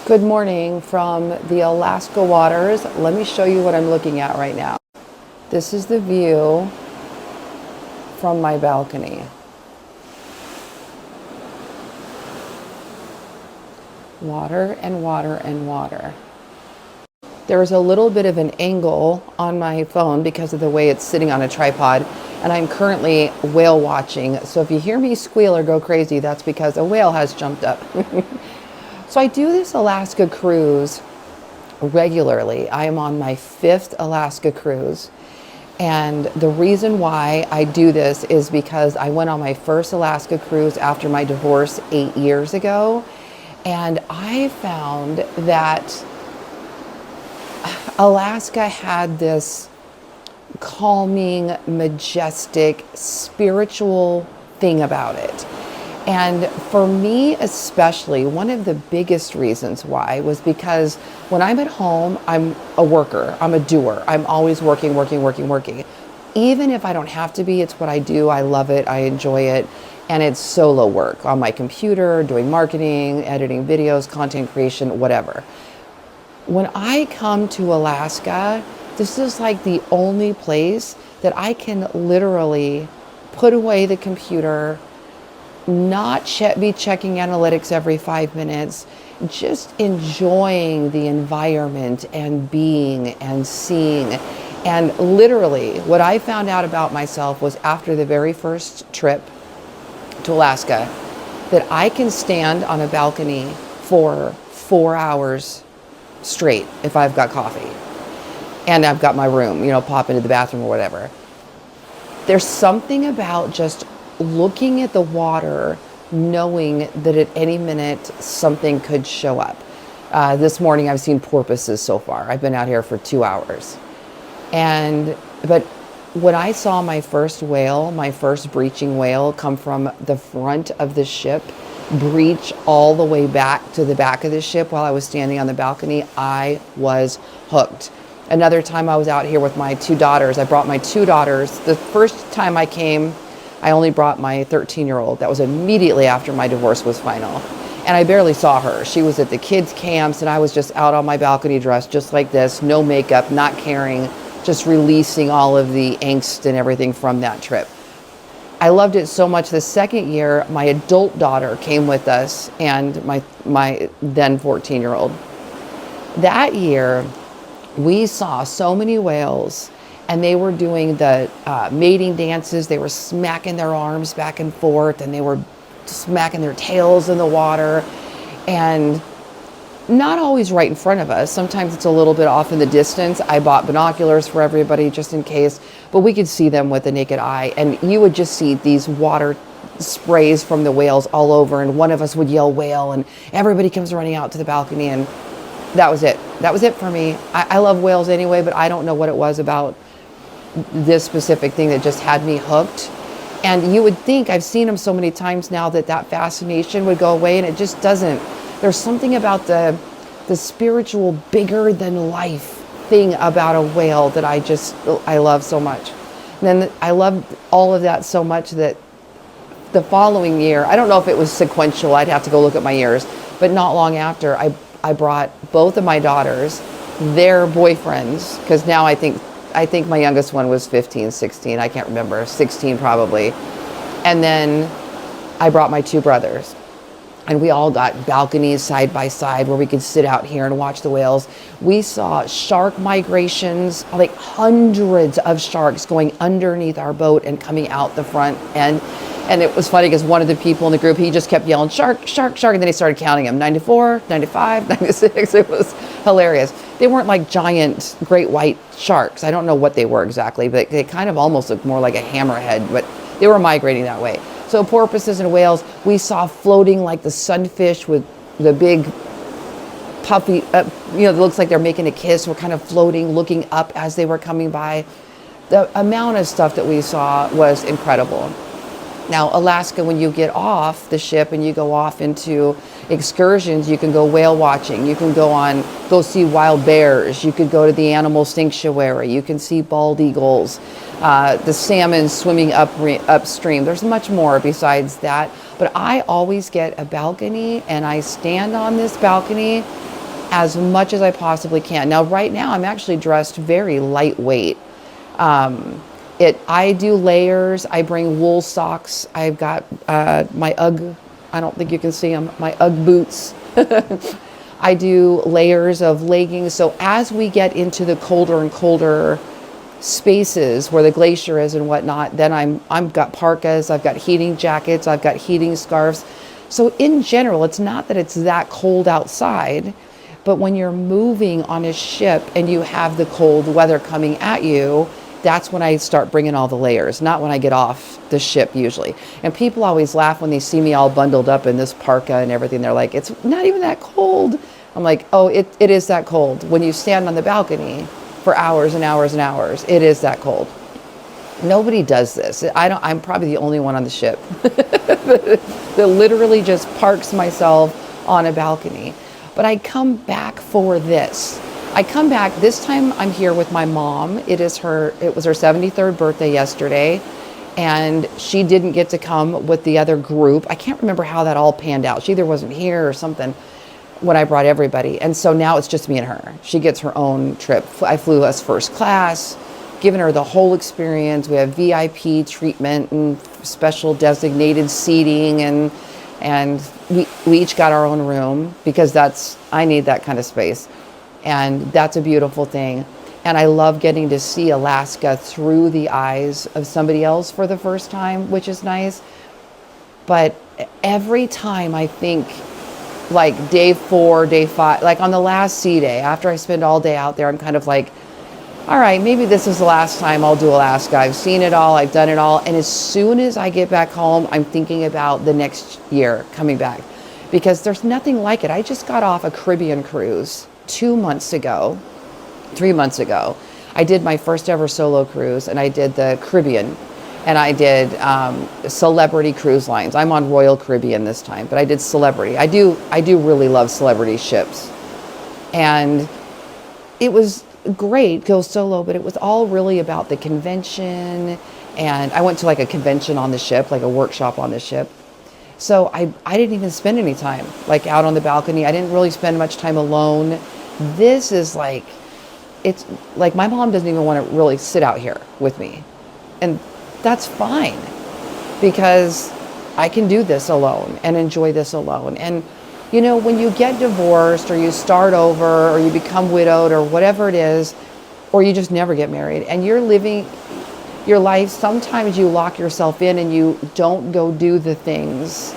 Good morning from the Alaska waters. Let me show you what I'm looking at right now. This is the view from my balcony. Water and water and water. There's a little bit of an angle on my phone because of the way it's sitting on a tripod, and I'm currently whale watching. So if you hear me squeal or go crazy, that's because a whale has jumped up. So I do this Alaska cruise regularly. I am on my 5th Alaska cruise. And the reason why I do this is because I went on my first Alaska cruise after my divorce 8 years ago. And I found that Alaska had this calming, majestic, spiritual thing about it. And for me especially, one of the biggest reasons why was because when I'm at home, I'm a worker, I'm a doer. I'm always working. Even if I don't have to be, it's what I do. I love it, I enjoy it. And it's solo work on my computer, doing marketing, editing videos, content creation, whatever. When I come to Alaska, this is like the only place that I can literally put away the computer, not be checking analytics every 5 minutes, just enjoying the environment and being and seeing. And literally, what I found out about myself was after the very first trip to Alaska, that I can stand on a balcony for 4 hours straight if I've got coffee and I've got my room, pop into the bathroom or whatever. There's something about just looking at the water, knowing that at any minute something could show up. This morning I've seen porpoises so far. I've been out here for 2 hours. But when I saw my first whale, my first breaching whale come from the front of the ship, breach all the way back to the back of the ship while I was standing on the balcony, I was hooked. Another time I was out here with my 2 daughters. I brought my 2 daughters. The first time I came, I only brought my 13-year-old. That was immediately after my divorce was final. And I barely saw her. She was at the kids' camps, and I was just out on my balcony dressed just like this, no makeup, not caring, just releasing all of the angst and everything from that trip. I loved it so much. The second year, my adult daughter came with us, and my then 14-year-old. That year, we saw so many whales, and they were doing the mating dances. They were smacking their arms back and forth, and they were smacking their tails in the water, and not always right in front of us. Sometimes it's a little bit off in the distance. I bought binoculars for everybody just in case, but we could see them with the naked eye, and you would just see these water sprays from the whales all over, and one of us would yell whale, and everybody comes running out to the balcony, and that was it. That was it for me. I love whales anyway, but I don't know what it was about this specific thing that just had me hooked. And you would think, I've seen them so many times now, that fascination would go away, and it just doesn't. There's something about the spiritual, bigger than life thing about a whale that I love so much. And then I loved all of that so much that the following year, I don't know if it was sequential, I'd have to go look at my years, but not long after, I brought both of my daughters, their boyfriends, because now I think my youngest one was 15, 16, I can't remember, 16 probably. And then I brought my 2 brothers. And we all got balconies side by side where we could sit out here and watch the whales. We saw shark migrations, like hundreds of sharks going underneath our boat and coming out the front end. And it was funny because one of the people in the group, he just kept yelling, shark, shark, shark. And then he started counting them, 94, 95, 96. It was hilarious. They weren't like giant great white sharks. I don't know what they were exactly, but they kind of almost looked more like a hammerhead, but they were migrating that way. So porpoises and whales, we saw floating like the sunfish with the big puffy, it looks like they're making a kiss. We're kind of floating, looking up as they were coming by. The amount of stuff that we saw was incredible. Now, Alaska, when you get off the ship and you go off into excursions, you can go whale watching. You can go see wild bears. You could go to the animal sanctuary. You can see bald eagles, the salmon swimming upstream. There's much more besides that. But I always get a balcony, and I stand on this balcony as much as I possibly can. Now, right now, I'm actually dressed very lightweight. I do layers. I bring wool socks. I've got my UGG. I don't think you can see them. My UGG boots. I do layers of leggings. So as we get into the colder and colder spaces where the glacier is and whatnot, then I've got parkas. I've got heating jackets. I've got heating scarves. So in general, it's not that it's that cold outside, but when you're moving on a ship and you have the cold weather coming at you, that's when I start bringing all the layers, not when I get off the ship usually. And people always laugh when they see me all bundled up in this parka and everything. They're like, it's not even that cold. I'm like, oh, it is that cold. When you stand on the balcony for hours and hours and hours, it is that cold. Nobody does this. I'm probably the only one on the ship that literally just parks myself on a balcony. But I come back for this. I come back, this time I'm here with my mom. It was her 73rd birthday yesterday, and she didn't get to come with the other group. I can't remember how that all panned out. She either wasn't here or something when I brought everybody. And so now it's just me and her. She gets her own trip. I flew us first class, giving her the whole experience. We have VIP treatment and special designated seating, and we each got our own room because I need that kind of space. And that's a beautiful thing. And I love getting to see Alaska through the eyes of somebody else for the first time, which is nice. But every time I think, like day 4, day 5, like on the last sea day, after I spend all day out there, I'm kind of like, all right, maybe this is the last time I'll do Alaska. I've seen it all, I've done it all. And as soon as I get back home, I'm thinking about the next year coming back, because there's nothing like it. I just got off a Caribbean cruise 3 months ago. I did my first ever solo cruise, and I did the Caribbean, and I did Celebrity Cruise Lines. I'm on Royal Caribbean this time, but I did Celebrity. I do really love Celebrity ships. And it was great, go solo, but it was all really about the convention. And I went to like a convention on the ship, like a workshop on the ship. So I didn't even spend any time like out on the balcony. I didn't really spend much time alone. This is like, it's like my mom doesn't even want to really sit out here with me. And that's fine, because I can do this alone and enjoy this alone. And you know, when you get divorced or you start over or you become widowed or whatever it is, or you just never get married and you're living your life, sometimes you lock yourself in and you don't go do the things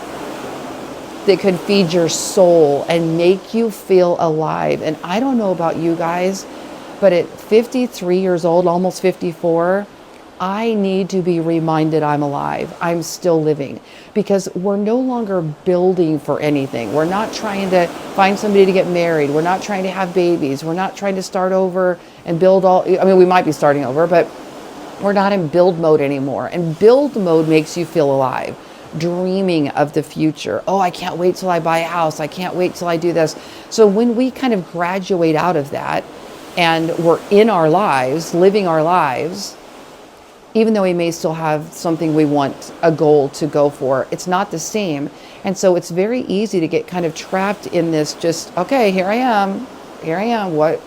that could feed your soul and make you feel alive. And I don't know about you guys, but at 53 years old, almost 54, I need to be reminded I'm alive. I'm still living, because we're no longer building for anything. We're not trying to find somebody to get married. We're not trying to have babies. We're not trying to start over and build we might be starting over, but we're not in build mode anymore. And build mode makes you feel alive, dreaming of the future. Oh, I can't wait till I buy a house. I can't wait till I do this. So when we kind of graduate out of that and we're in our lives, living our lives, even though we may still have something we want, a goal to go for, it's not the same. And so it's very easy to get kind of trapped in this just, okay, here I am, what,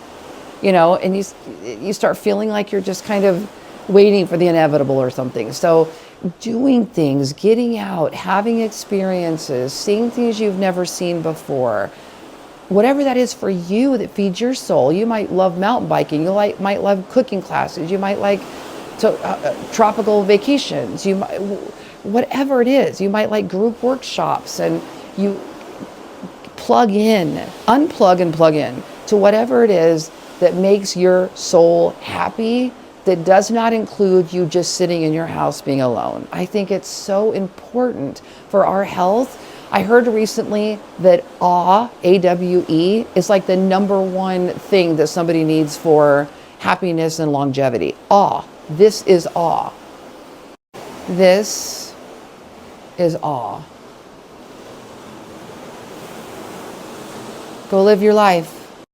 and you start feeling like you're just kind of waiting for the inevitable or something. So doing things, getting out, having experiences, seeing things you've never seen before, whatever that is for you that feeds your soul. You might love mountain biking, might love cooking classes, you might like tropical vacations, you might, whatever it is, you might like group workshops, and you unplug and plug in to whatever it is that makes your soul happy, that does not include you just sitting in your house being alone. I think it's so important for our health. I heard recently that awe, AWE, is like the number one thing that somebody needs for happiness and longevity. Awe. This is awe. This is awe. Go live your life.